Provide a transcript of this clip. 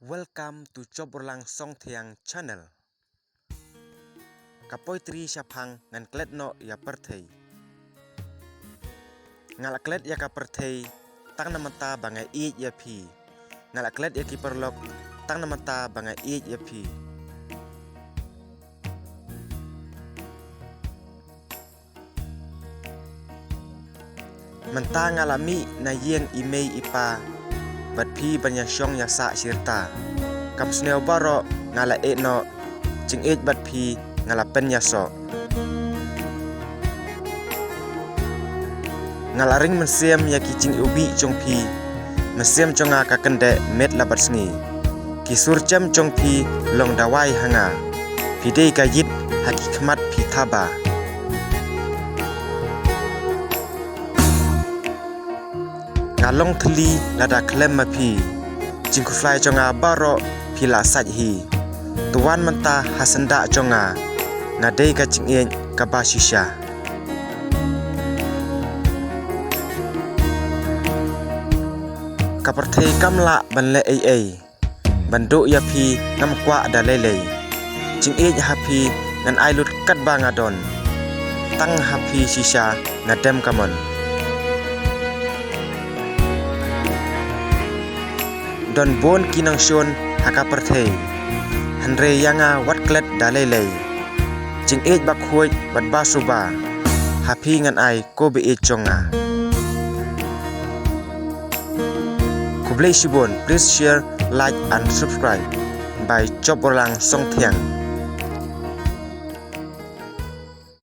Welcome to Choborlang Songthiang channel. Kapoitri Shapang ngan klet no ya perthei. Ngala klet ya ka perthei tang namata bangai iit ya phi. Ngala klet ya ki perlok tang namata bangai iit ya phi. Menta ngalami na yeng imei ipa bat phi banya syong ya sa sirta. Kam sneo baro ngala no jing bat phi ngala pen ya so. Ngala ring mensiam ya ki jing ubi jong phi. Mensiam jonga ka kende met labat sngi. Ki surcem jong phi long dawai hanga. Pidei ka yit haki khmat phi thaba. Ngalong thli lada klem ma phi jing ku fly jonga baro phi la saj hi tuan menta hasanda jonga ngadei ka jing ka ba shisha ka perthei kamla ban le ai bandu ya phi nam kwa da lele jing ha phi nan ai lut kat ba ngadon tang ha phi shisha ngadem kamon don bon kinang shon haka perthei hanre yanga wat klet dalele jing bak khoi bat ba suba happy ngan ai ko be chonga kublei shibon please share like and subscribe by Choborlang Songthiang.